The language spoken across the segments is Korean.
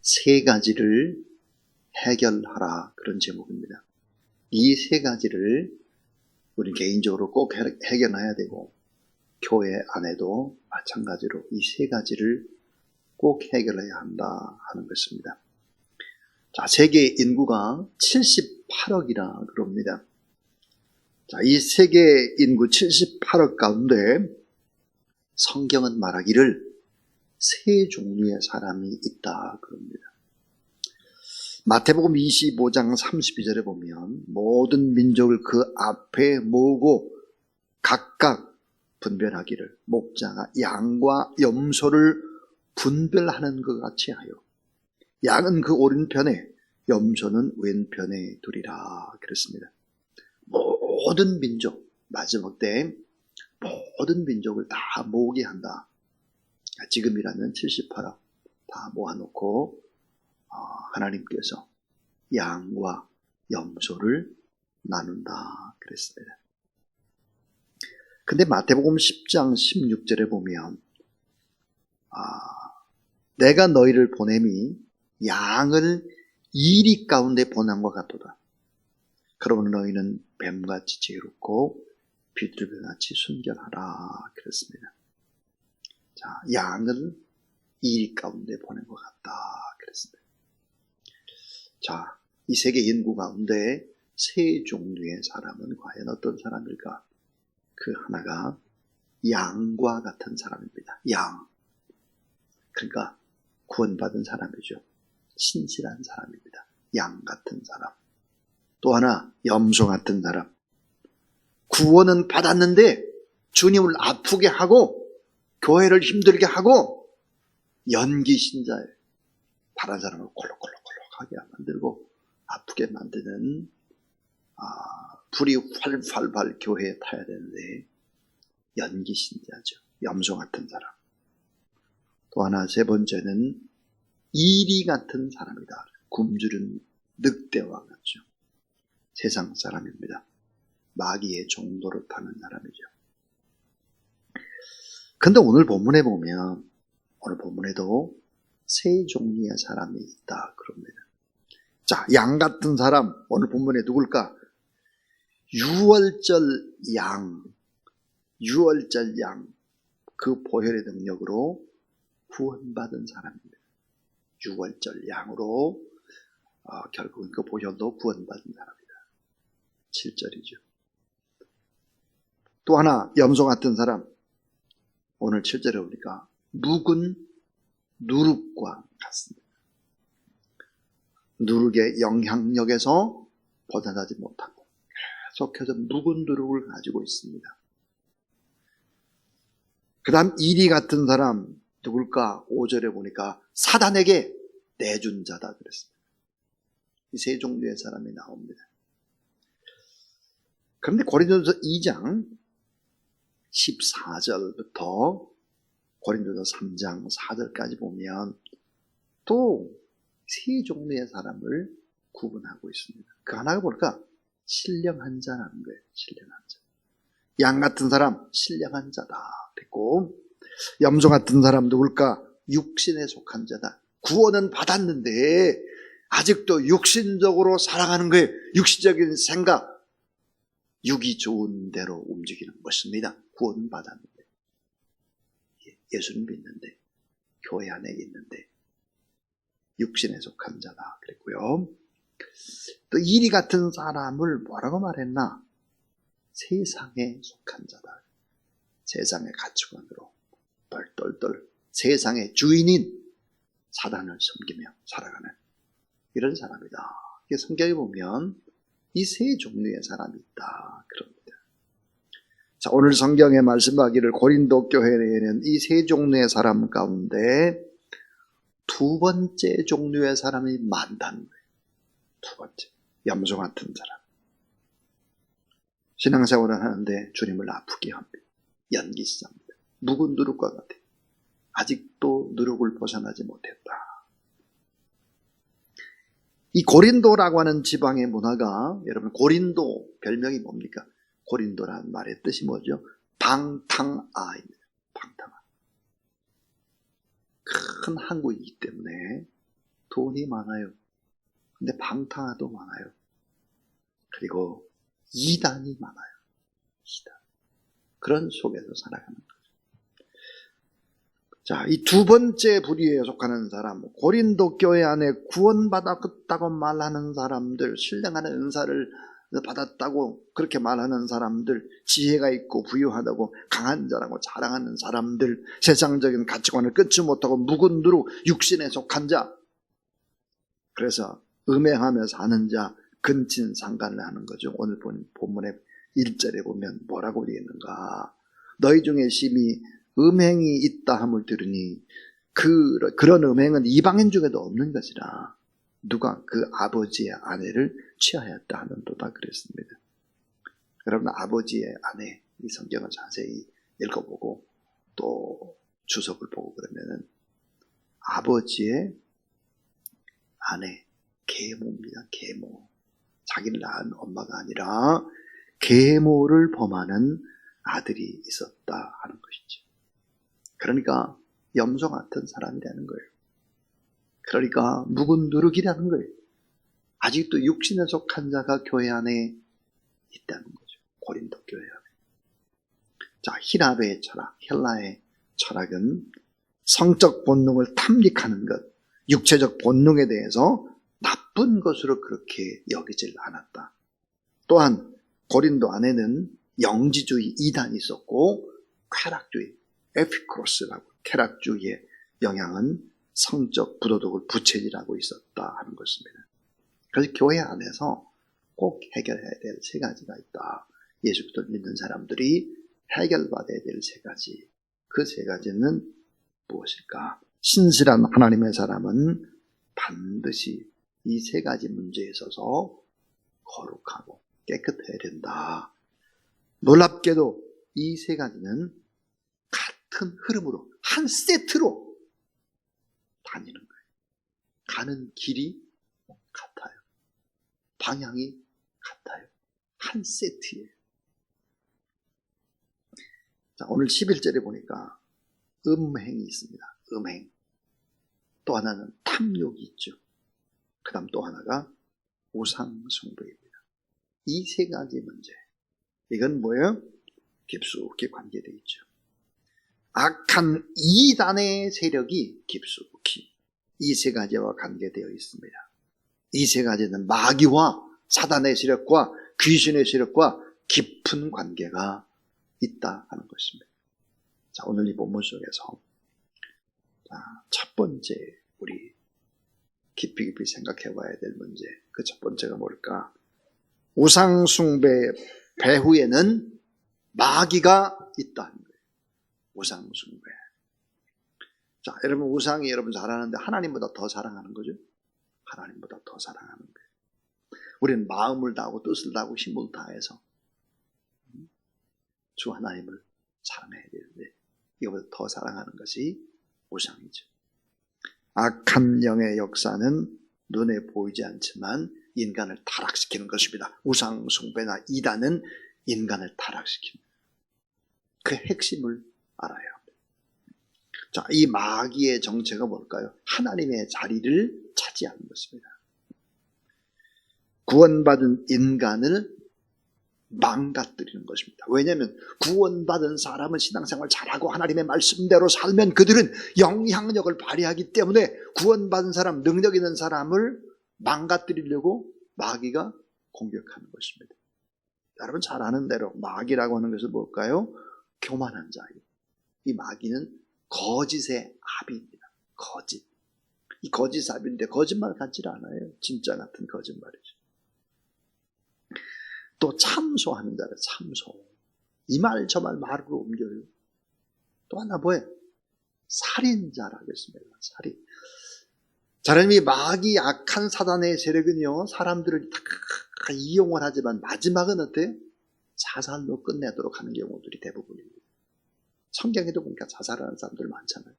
세 가지를 해결하라, 그런 제목입니다. 이 세 가지를 우리 개인적으로 꼭 해결해야 되고, 교회 안에도 마찬가지로 이 세 가지를 꼭 해결해야 한다 하는 것입니다. 자, 세계 인구가 78억이라 그럽니다. 자, 이 세계 인구 78억 가운데 성경은 말하기를 세 종류의 사람이 있다 그럽니다. 마태복음 25장 32절에 보면 모든 민족을 그 앞에 모으고 각각 분별하기를 목자가 양과 염소를 분별하는 것 같이 하여 양은 그 오른편에 염소는 왼편에 두리라 그랬습니다. 모든 민족, 마지막 때 모든 민족을 다 모으게 한다. 지금이라면 78억 다 모아놓고 하나님께서 양과 염소를 나눈다 그랬습니다. 근데 마태복음 10장 16절에 보면 내가 너희를 보냄이 양을 이리 가운데 보냄과 같도다. 그러므로 너희는 뱀같이 지혜롭고 비둘기같이 순결하라 그랬습니다. 자, 양을 이리 가운데 보낸 것 같다 그랬습니다. 자, 이 세계 인구 가운데 세 종류의 사람은 과연 어떤 사람일까? 그 하나가 양과 같은 사람입니다. 양. 그러니까 구원받은 사람이죠. 신실한 사람입니다. 양 같은 사람. 또 하나 염소 같은 사람. 구원은 받았는데 주님을 아프게 하고 교회를 힘들게 하고 연기 신자예요. 다른 사람을 콜록콜록콜록하게 만들고 아프게 만드는 불이 활활 교회에 타야 되는데 연기 신자죠. 염소 같은 사람. 또 하나 세 번째는 이리 같은 사람이다. 굶주린 늑대와 같죠. 세상 사람입니다. 마귀의 종도를 타는 사람이죠. 근데 오늘 본문에 보면 오늘 본문에도 세 종류의 사람이 있다 그럽니다. 자, 양 같은 사람 오늘 본문에 누굴까? 유월절 양 그 보혈의 능력으로 구원받은 사람입니다. 유월절 양으로 결국은 그 보혈로 구원받은 사람이다. 7절이죠. 또 하나 염소 같은 사람 오늘 7절에 보니까 묵은 누룩과 같습니다. 누룩의 영향력에서 벗어나지 못하고 계속해서 묵은 누룩을 가지고 있습니다. 그 다음 이리 같은 사람 누굴까? 5절에 보니까 사단에게 내준 자다 그랬습니다. 이 세 종류의 사람이 나옵니다. 그런데 고린도서 2장 14절부터 고린도서 3장 4절까지 보면 또 세 종류의 사람을 구분하고 있습니다. 그 하나가 뭘까? 신령한 자라는 거예요. 신령한 자. 양 같은 사람 신령한 자다 그랬고, 염소 같은 사람 누굴까? 육신에 속한 자다. 구원은 받았는데 아직도 육신적으로 살아가는 거예요. 육신적인 생각, 육이 좋은 대로 움직이는 것입니다. 구원은 받았는데, 예수는 믿는데, 교회 안에 있는데 육신에 속한 자다 그랬고요. 또 이리 같은 사람을 뭐라고 말했나? 세상에 속한 자다. 세상의 가치관으로 똘똘똘 세상의 주인인 사단을 섬기며 살아가는 이런 사람이다. 이게 성경에 보면 이 세 종류의 사람이 있다 그럽니다. 자, 오늘 성경에 말씀하기를 고린도 교회에는 이 세 종류의 사람 가운데 두 번째 종류의 사람이 많다는 거예요. 두 번째, 염소 같은 사람. 신앙생활을 하는데 주님을 아프게 합니다. 연기시합니다. 묵은 누룩과 같아요. 아직도 누룩을 벗어나지 못했다. 이 고린도라고 하는 지방의 문화가, 여러분 고린도 별명이 뭡니까? 고린도라는 말의 뜻이 뭐죠? 방탕아입니다. 방탕아. 큰 항구이기 때문에 돈이 많아요. 근데 방탕화도 많아요. 그리고 이단이 많아요. 이단. 그런 속에서 살아가는 거죠. 자, 이 두 번째 부류에 속하는 사람, 고린도 교회 안에 구원받았다고 말하는 사람들, 신령한 은사를 받았다고 그렇게 말하는 사람들, 지혜가 있고 부유하다고 강한 자라고 자랑하는 사람들, 세상적인 가치관을 끊지 못하고 묵은 두루 육신에 속한 자, 그래서 음행하며 사는 자, 근친상간을 하는 거죠. 오늘 본문의 1절에 보면 뭐라고 되어 있는가? 너희 중에 심히 음행이 있다 함을 들으니 그런 음행은 이방인 중에도 없는 것이라. 누가 그 아버지의 아내를 취하였다 하는도다 그랬습니다. 여러분, 아버지의 아내, 이 성경을 자세히 읽어보고 또 주석을 보고 그러면은 아버지의 아내, 계모입니다. 계모. 자기를 낳은 엄마가 아니라 계모를 범하는 아들이 있었다 하는 것이죠. 그러니까 염소 같은 사람이라는 거예요. 그러니까 묵은 누룩이라는 거예요. 아직도 육신에 속한 자가 교회 안에 있다는 거죠. 고린도 교회 안에. 자, 히라베의 철학, 헬라의 철학은 성적 본능을 탐닉하는 것, 육체적 본능에 대해서 나쁜 것으로 그렇게 여기질 않았다. 또한 고린도 안에는 영지주의 이단이 있었고 쾌락주의, 에피크로스라고 쾌락주의의 영향은 성적 부도덕을 부채질하고 있었다 하는 것입니다. 그래서 교회 안에서 꼭 해결해야 될 세 가지가 있다. 예수 그리스도를 믿는 사람들이 해결받아야 될 세 가지. 그 세 가지는 무엇일까? 신실한 하나님의 사람은 반드시 이 세 가지 문제에 있어서 거룩하고 깨끗해야 된다. 놀랍게도 이 세 가지는 같은 흐름으로, 한 세트로 다니는 거예요. 가는 길이 같아요. 방향이 같아요. 한 세트예요. 자, 오늘 11절에 보니까 음행이 있습니다. 음행. 또 하나는 탐욕이 있죠. 그 다음 또 하나가 우상숭배입니다. 이 세 가지 문제. 이건 뭐예요? 깊숙이 관계되어 있죠. 악한 이단의 세력이 깊숙이 이 세 가지와 관계되어 있습니다. 이 세 가지는 마귀와 사단의 세력과 귀신의 세력과 깊은 관계가 있다 하는 것입니다. 자, 오늘 이 본문 속에서 첫 번째 우리 깊이 생각해 봐야 될 문제, 그 첫 번째가 뭘까? 우상숭배 배후에는 마귀가 있다는 거예요. 우상숭배. 자, 여러분, 우상이 여러분 잘 아는데 하나님보다 더 사랑하는 거죠? 하나님보다 더 사랑하는 거예요. 우리는 마음을 다하고 뜻을 다하고 힘을 다해서 주 하나님을 사랑해야 되는데 이거보다 더 사랑하는 것이 우상이죠. 악한 영의 역사는 눈에 보이지 않지만 인간을 타락시키는 것입니다. 우상 숭배나 이단은 인간을 타락시킵니다. 그 핵심을 알아야 합니다. 자, 이 마귀의 정체가 뭘까요? 하나님의 자리를 차지하는 것입니다. 구원받은 인간을 망가뜨리는 것입니다. 왜냐하면 구원받은 사람은 신앙생활 잘하고 하나님의 말씀대로 살면 그들은 영향력을 발휘하기 때문에 구원받은 사람, 능력 있는 사람을 망가뜨리려고 마귀가 공격하는 것입니다. 여러분 잘 아는 대로 마귀라고 하는 것은 뭘까요? 교만한 자예요. 이 마귀는 거짓의 아비입니다. 거짓. 이 거짓 아비인데 거짓말 같지 않아요. 진짜 같은 거짓말이죠. 또 참소하는 자를 참소. 이 말 저 말 말로 옮겨요. 또 하나 뭐예요? 살인자라고 했습니다. 살인. 자라님, 이 마귀 악한 사단의 세력은요, 사람들을 다 이용을 하지만 마지막은 어때요? 자살로 끝내도록 하는 경우들이 대부분입니다. 성경에도 보니까 자살하는 사람들 많잖아요.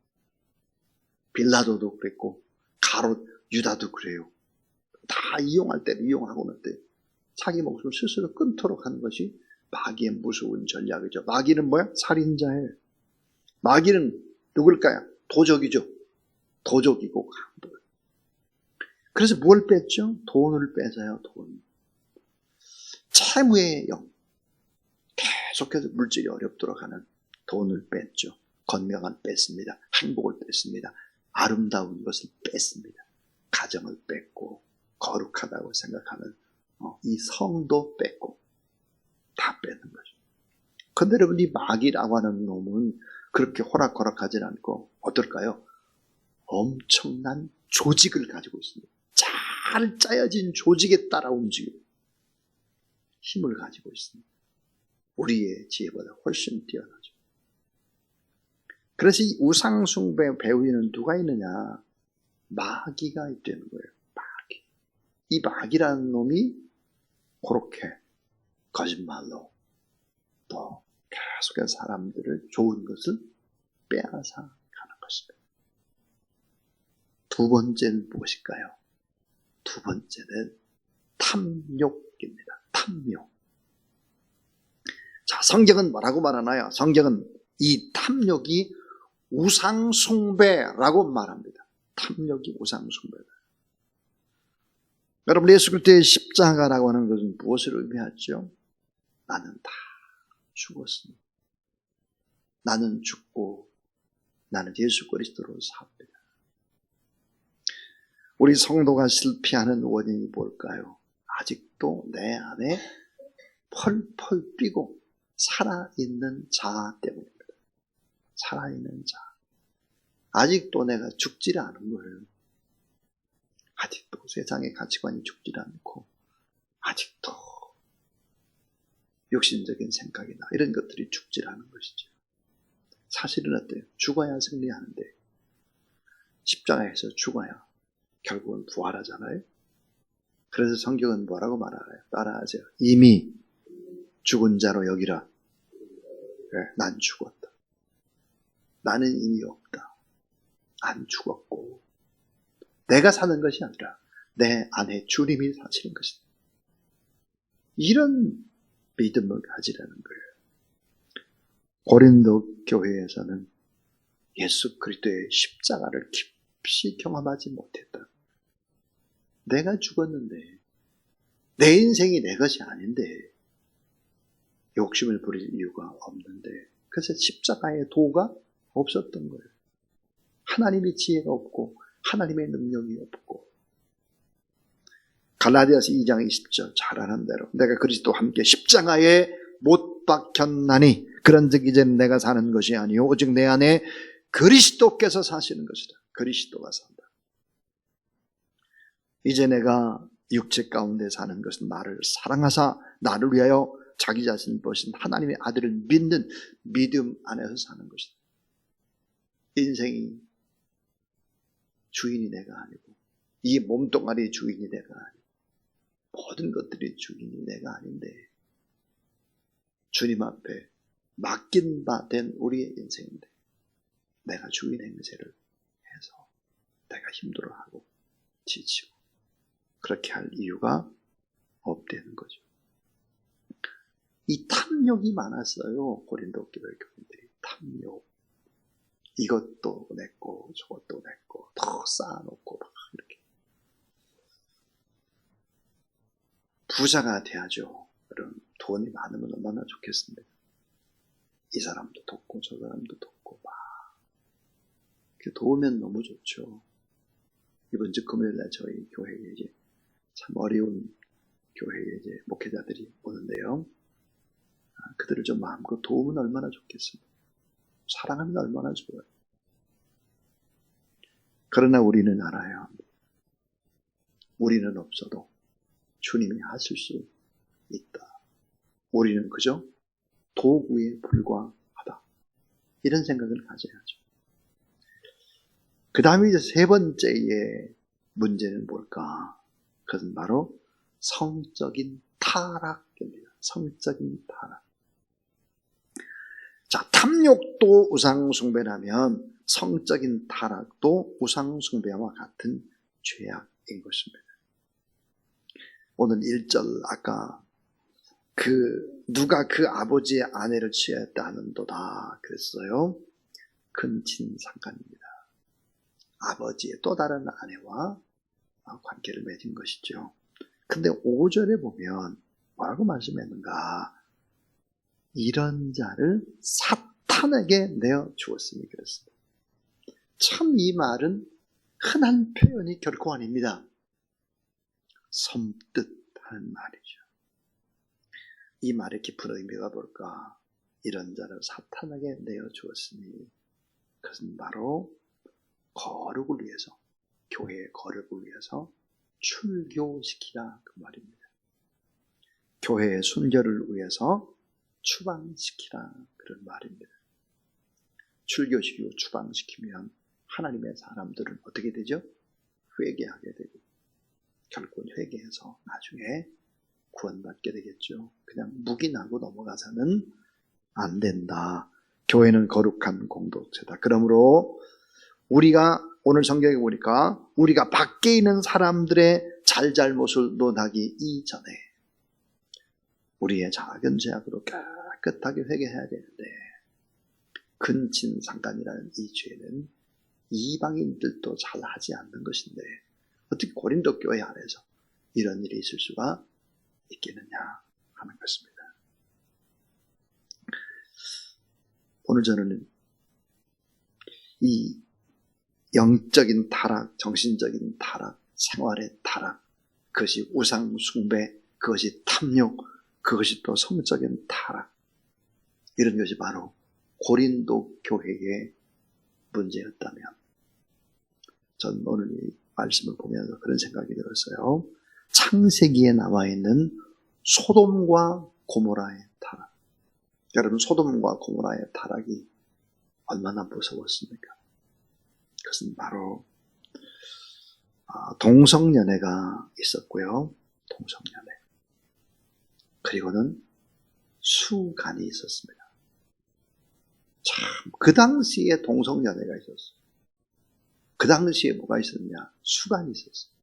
빌라도도 그랬고 가롯 유다도 그래요. 다 이용할 때도 이용하고는 어때요? 자기 목숨을 스스로 끊도록 하는 것이 마귀의 무서운 전략이죠. 마귀는 뭐야? 살인자예요. 마귀는 누굴까요? 도적이죠. 도적이고 강도. 그래서 뭘 뺐죠? 돈을 빼서요, 돈. 채무의 영. 계속해서 물질이 어렵도록 하는 돈을 뺐죠. 건강을 뺐습니다. 행복을 뺐습니다. 아름다운 것을 뺐습니다. 가정을 뺐고, 거룩하다고 생각하는 이 성도 뺐고, 다 뺏는 거죠. 근데 여러분, 이 마귀라고 하는 놈은 그렇게 호락호락하지 않고 어떨까요? 엄청난 조직을 가지고 있습니다. 잘 짜여진 조직에 따라 움직이고 힘을 가지고 있습니다. 우리의 지혜보다 훨씬 뛰어나죠. 그래서 이 우상숭배 배후에는 누가 있느냐? 마귀가 있다는 거예요. 마귀. 이 마귀라는 놈이 그렇게 거짓말로 또 계속해서 사람들을 좋은 것을 빼앗아 가는 것입니다. 두 번째는 무엇일까요? 두 번째는 탐욕입니다. 탐욕. 자, 성경은 뭐라고 말하나요? 성경은 이 탐욕이 우상숭배라고 말합니다. 탐욕이 우상숭배다. 여러분, 예수 그리스도의 십자가라고 하는 것은 무엇을 의미하죠? 나는 다 죽었습니다. 나는 죽고 나는 예수 그리스도로 삽니다. 우리 성도가 실패하는 원인이 뭘까요? 아직도 내 안에 펄펄 뛰고 살아있는 자 때문입니다. 살아있는 자. 아직도 내가 죽질 않은 거예요. 아직도 세상의 가치관이 죽질 않고 아직도 육신적인 생각이나 이런 것들이 죽질 않은 것이죠. 사실은 어때요? 죽어야 승리하는데 십자가에서 죽어야 결국은 부활하잖아요. 그래서 성경은 뭐라고 말하나요? 따라하세요. 이미 죽은 자로 여기라. 네, 난 죽었다. 나는 이미 없다. 안 죽었고 내가 사는 것이 아니라 내 안에 주님이 사시는 것이다. 이런 믿음을 가지라는 거예요. 고린도 교회에서는 예수 그리스도의 십자가를 깊이 경험하지 못했다. 내가 죽었는데 내 인생이 내 것이 아닌데 욕심을 부릴 이유가 없는데 그래서 십자가의 도가 없었던 거예요. 하나님의 지혜가 없고 하나님의 능력이 없고 갈라디아서 2장 20절 잘 아는 대로 내가 그리스도와 함께 십자가에 못 박혔나니 그런즉 이제는 내가 사는 것이 아니요 오직 내 안에 그리스도께서 사시는 것이다. 그리스도가 산다. 이제 내가 육체 가운데 사는 것은 나를 사랑하사 나를 위하여 자기 자신을 버신 하나님의 아들을 믿는 믿음 안에서 사는 것이다. 인생이 주인이 내가 아니고 이 몸뚱아리의 주인이 내가 아니고 모든 것들이 주인이 내가 아닌데 주님 앞에 맡긴 바 된 우리의 인생인데 내가 주인 행세를 해서 내가 힘들어하고 지치고 그렇게 할 이유가 없다는 거죠. 이 탐욕이 많았어요. 고린도 교회 교인들이 탐욕. 이것도 냈고 저것도 냈고 더 쌓아놓고 막 이렇게 부자가 돼야죠. 여러분 돈이 많으면 얼마나 좋겠습니까? 이 사람도 돕고 저 사람도 돕고 막 이렇게 도우면 너무 좋죠. 이번 주 금요일날 저희 교회에 이제 참 어려운 교회에 이제 목회자들이 오는데요. 그들을 좀 마음껏 도우면 얼마나 좋겠습니까? 사랑하면 얼마나 좋아요. 그러나 우리는 알아야 합니다. 우리는 없어도 주님이 하실 수 있다. 우리는 그저 도구에 불과하다. 이런 생각을 가져야죠. 그 다음에 이제 세 번째의 문제는 뭘까? 그것은 바로 성적인 타락입니다. 성적인 타락. 자, 탐욕도 우상숭배라면 성적인 타락도 우상숭배와 같은 죄악인 것입니다. 오늘 1절 아까 누가 그 아버지의 아내를 취하였다 하는도다 그랬어요. 큰 진상간입니다. 아버지의 또 다른 아내와 관계를 맺은 것이죠. 근데 5절에 보면 뭐라고 말씀했는가? 이런 자를 사탄에게 내어 주었으니 그랬습니다. 참 이 말은 흔한 표현이 결코 아닙니다. 섬뜩 하는 말이죠. 이 말의 깊은 의미가 뭘까? 이런 자를 사탄에게 내어 주었으니 그것은 바로 거룩을 위해서, 교회의 거룩을 위해서 출교시키라 그 말입니다. 교회의 순결을 위해서 추방시키라 그런 말입니다. 출교시키고 추방시키면 하나님의 사람들은 어떻게 되죠? 회개하게 되고 결국은 회개해서 나중에 구원받게 되겠죠. 그냥 묵인하고 넘어가서는 안 된다. 교회는 거룩한 공동체다. 그러므로 우리가 오늘 성경에 보니까 우리가 밖에 있는 사람들의 잘잘못을 논하기 이전에 우리의 작은 죄악으로 깨끗하게 회개해야 되는데 근친상간이라는 이 죄는 이방인들도 잘 하지 않는 것인데 어떻게 고린도 교회 안에서 이런 일이 있을 수가 있겠느냐 하는 것입니다. 오늘 저는 이 영적인 타락, 정신적인 타락, 생활의 타락, 그것이 우상 숭배, 그것이 탐욕, 그것이 또 성적인 타락, 이런 것이 바로 고린도 교회의 문제였다면 전 오늘 이 말씀을 보면서 그런 생각이 들었어요. 창세기에 나와 있는 소돔과 고모라의 타락. 여러분, 소돔과 고모라의 타락이 얼마나 무서웠습니까? 그것은 바로 동성연애가 있었고요. 동성연애. 그리고는 수간이 있었습니다. 참, 그 당시에 동성연애가 있었어요. 그 당시에 뭐가 있었냐? 수간이 있었어요.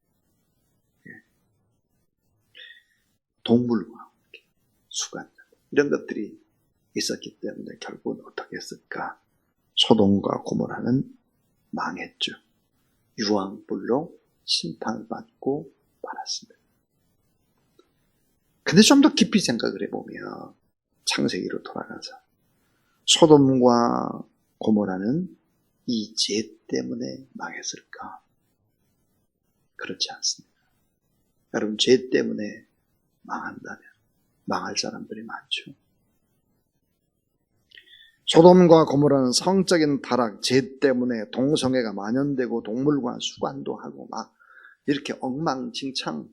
동물과 수간, 이런 것들이 있었기 때문에 결국은 어떻게 했을까? 소돔과 고모라는 망했죠. 유황불로 심판을 받고 말았습니다. 근데 좀 더 깊이 생각을 해보면 창세기로 돌아가서 소돔과 고모라는 이 죄 때문에 망했을까? 그렇지 않습니다. 여러분, 죄 때문에 망한다면 망할 사람들이 많죠. 소돔과 고모라는 성적인 타락, 죄 때문에 동성애가 만연되고 동물과 수관도 하고 막 이렇게 엉망진창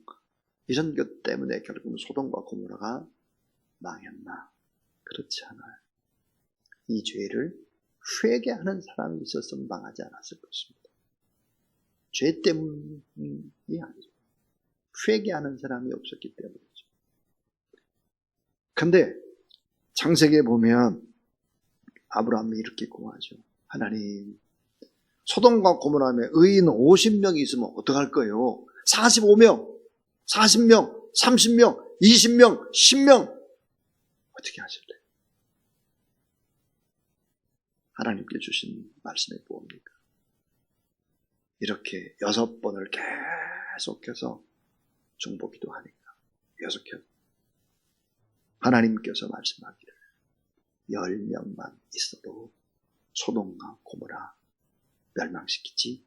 이런 것 때문에 결국은 소돔과 고모라가 망했나? 그렇지 않아요. 이 죄를 회개하는 사람이 있었으면 망하지 않았을 것입니다. 죄 때문이 아니죠. 회개하는 사람이 없었기 때문이죠. 근데 창세기에 보면 아브라함이 이렇게 구하죠. 하나님, 소돔과 고모라에 의인 50명이 있으면 어떡할 거예요? 45명, 40명, 30명, 20명, 10명 어떻게 하실래요? 하나님께 주신 말씀이 뭡니까? 이렇게 6번을 계속해서 중보기도 하니까 계속해서 하나님께서 말씀하기를 10명만 있어도 소돔과 고모라 멸망시키지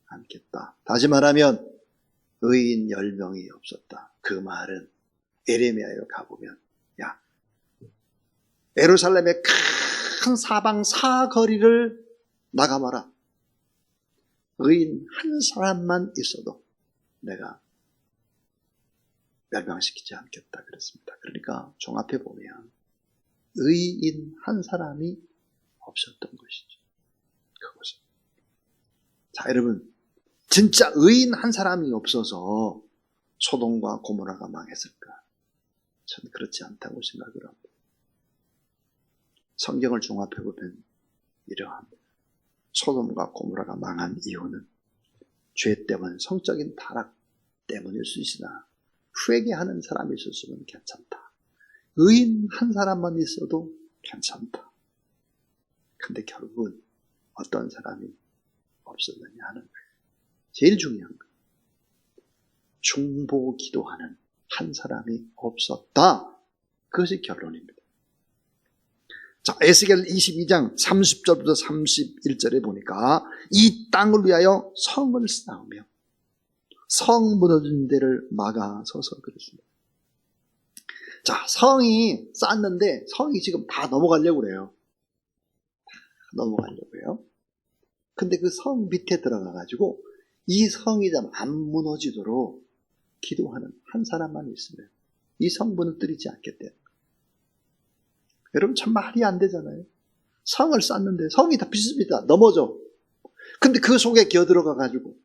않겠다. 다시 말하면 의인 10명이 없었다. 그 말은 에레미야에 가보면 야, 예루살렘의 큰 사방 사거리를 나가봐라. 의인 한 사람만 있어도 내가 멸망시키지 않겠다 그랬습니다. 그러니까 종합해 보면 의인 한 사람이 없었던 것이죠. 그것은. 자, 여러분, 진짜 의인 한 사람이 없어서 소돔과 고모라가 망했을까? 저는 그렇지 않다고 생각을 합니다. 성경을 종합해 보면 이러합니다. 소돔과 고모라가 망한 이유는 죄 때문, 성적인 타락 때문일 수 있으나 회개하는 사람이 있었으면 괜찮다. 의인 한 사람만 있어도 괜찮다. 근데 결국은 어떤 사람이 없었느냐 하는 거예요. 제일 중요한 거. 중보 기도하는 한 사람이 없었다. 그것이 결론입니다. 자, 에스겔 22장 30절부터 31절에 보니까 이 땅을 위하여 성을 쌓으며 성 무너진 데를 막아서서 그랬습니다. 자, 성이 쌓았는데 성이 지금 다 넘어가려고 그래요. 넘어가려고 해요. 근데 그 성 밑에 들어가가지고 이 성이 안 무너지도록 기도하는 한 사람만 있으면 이 성 무너뜨리지 않겠대요. 여러분 참 말이 안 되잖아요. 성을 쌓는데 성이 다 비습니다. 넘어져. 근데 그 속에 기어들어가가지고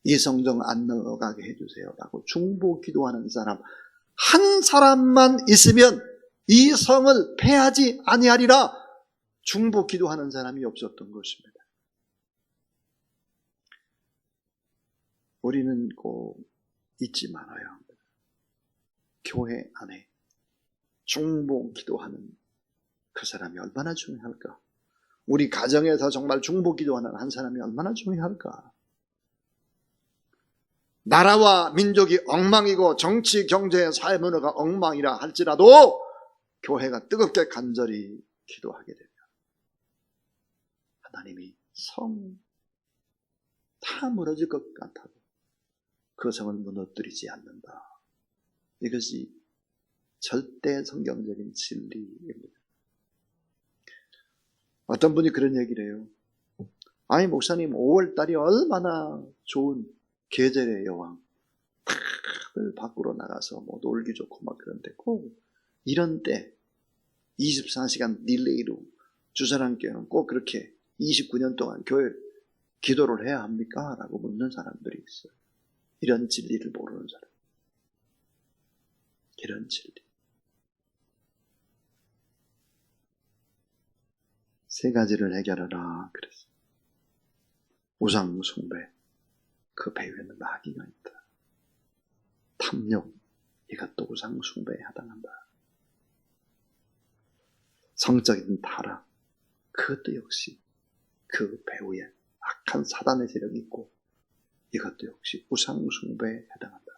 이 성정 안 넘어가게 해주세요 라고 중보 기도하는 사람 한 사람만 있으면 이 성을 패하지 아니하리라 중보 기도하는 사람이 없었던 것입니다. 우리는 꼭 잊지 말아야 합니다. 교회 안에 중보 기도하는 그 사람이 얼마나 중요할까? 우리 가정에서 정말 중보 기도하는 한 사람이 얼마나 중요할까? 나라와 민족이 엉망이고 정치, 경제, 사회 문화가 엉망이라 할지라도 교회가 뜨겁게 간절히 기도하게 되면 하나님이 성 다 무너질 것 같아도 그 성을 무너뜨리지 않는다. 이것이 절대 성경적인 진리입니다. 어떤 분이 그런 얘기를 해요. 아니 목사님 5월달이 얼마나 좋은 계절의 여왕 다들 밖으로 나가서 뭐 놀기 좋고 막 그런데 꼭 이런 때 24시간 딜레이로 주사랑교회는 꼭 그렇게 29년 동안 교회 기도를 해야 합니까? 라고 묻는 사람들이 있어요. 이런 진리를 모르는 사람. 이런 진리. 세 가지를 해결하라 그랬어요. 우상 숭배, 그 배후에는 마귀가 있다. 탐욕, 이것도 우상 숭배에 해당한다. 성적인 타락, 그것도 역시 그 배후에 악한 사단의 세력이 있고 이것도 역시 우상 숭배에 해당한다.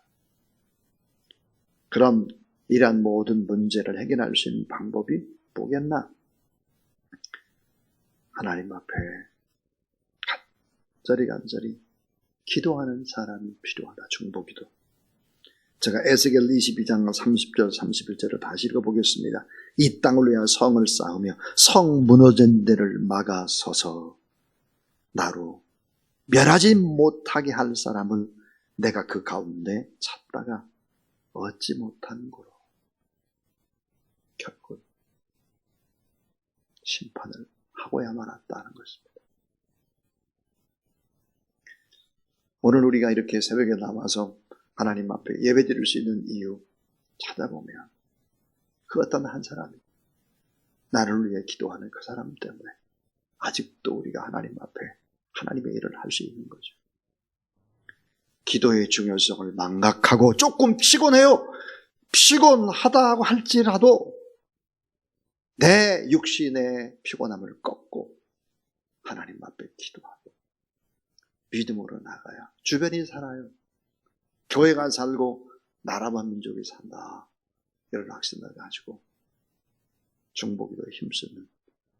그럼 이러한 모든 문제를 해결할 수 있는 방법이 뭐겠나? 하나님 앞에 간절히 기도하는 사람이 필요하다. 중보기도. 제가 에스겔 22장 30절 31절을 다시 읽어보겠습니다. 이 땅을 위하여 성을 쌓으며 성 무너진 데를 막아서서 나로 멸하지 못하게 할 사람을 내가 그 가운데 찾다가 얻지 못한 거로 결국 심판을 하고야 말았다는 것입니다. 오늘 우리가 이렇게 새벽에 나와서 하나님 앞에 예배드릴 수 있는 이유 찾아보면 그 어떤 한 사람이 나를 위해 기도하는 그 사람 때문에 아직도 우리가 하나님 앞에 하나님의 일을 할 수 있는 거죠. 기도의 중요성을 망각하고 조금 피곤해요. 피곤하다고 할지라도 내 육신의 피곤함을 꺾고 하나님 앞에 기도하고 믿음으로 나가야 주변이 살아요. 교회가 살고 나라와 민족이 산다. 이런 확신을 가지고 중보기도에 힘쓰는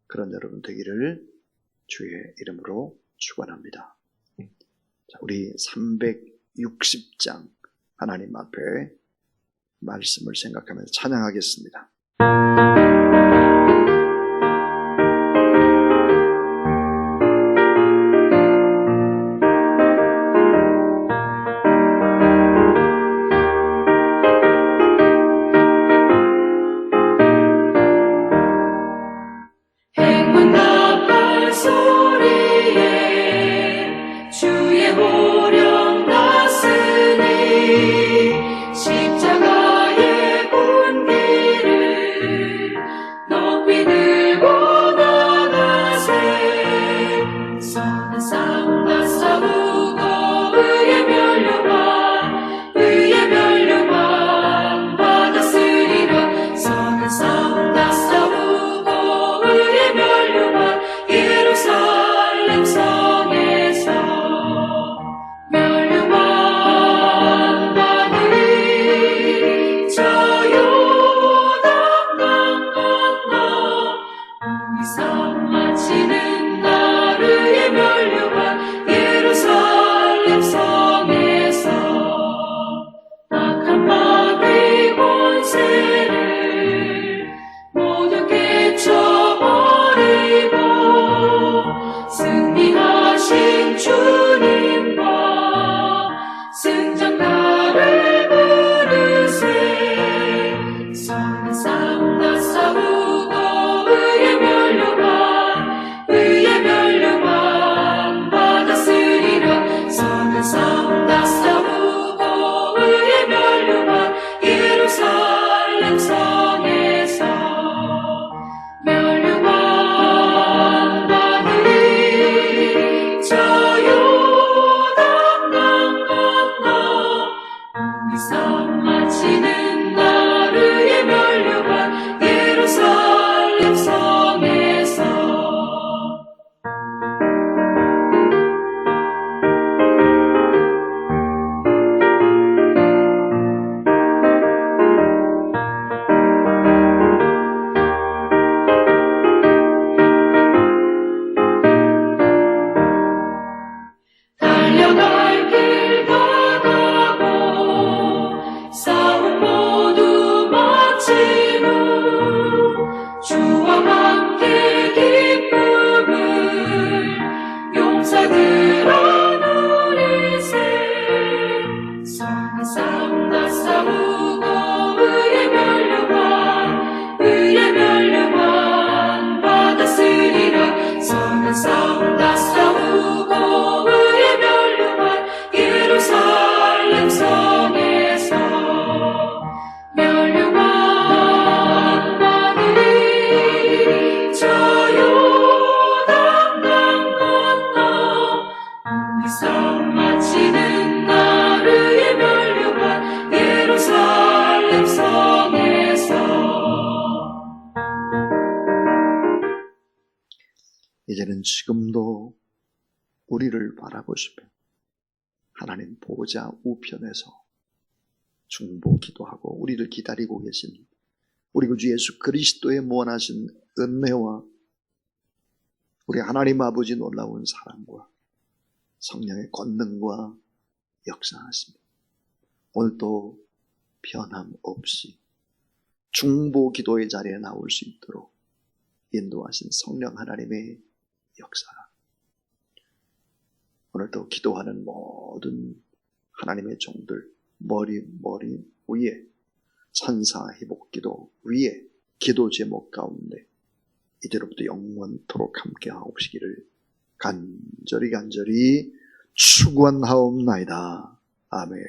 그런 여러분 되기를 주의 이름으로 축원합니다. 자, 우리 360장 하나님 앞에 말씀을 생각하면서 찬양하겠습니다. 십자가의 본길을 이제는 지금도 우리를 바라보시며 하나님 보호자 우편에서 중보 기도하고 우리를 기다리고 계신 우리 구주 예수 그리스도의 무한하신 은혜와 우리 하나님 아버지 놀라운 사랑과 성령의 권능과 역사하십니다. 오늘도 변함없이 중보 기도의 자리에 나올 수 있도록 인도하신 성령 하나님의 역사, 오늘도 기도하는 모든 하나님의 종들 머리 위에 천사 회복기도 위에 기도 제목 가운데 이대로부터 영원토록 함께 하옵시기를 간절히 축원하옵나이다. 아멘.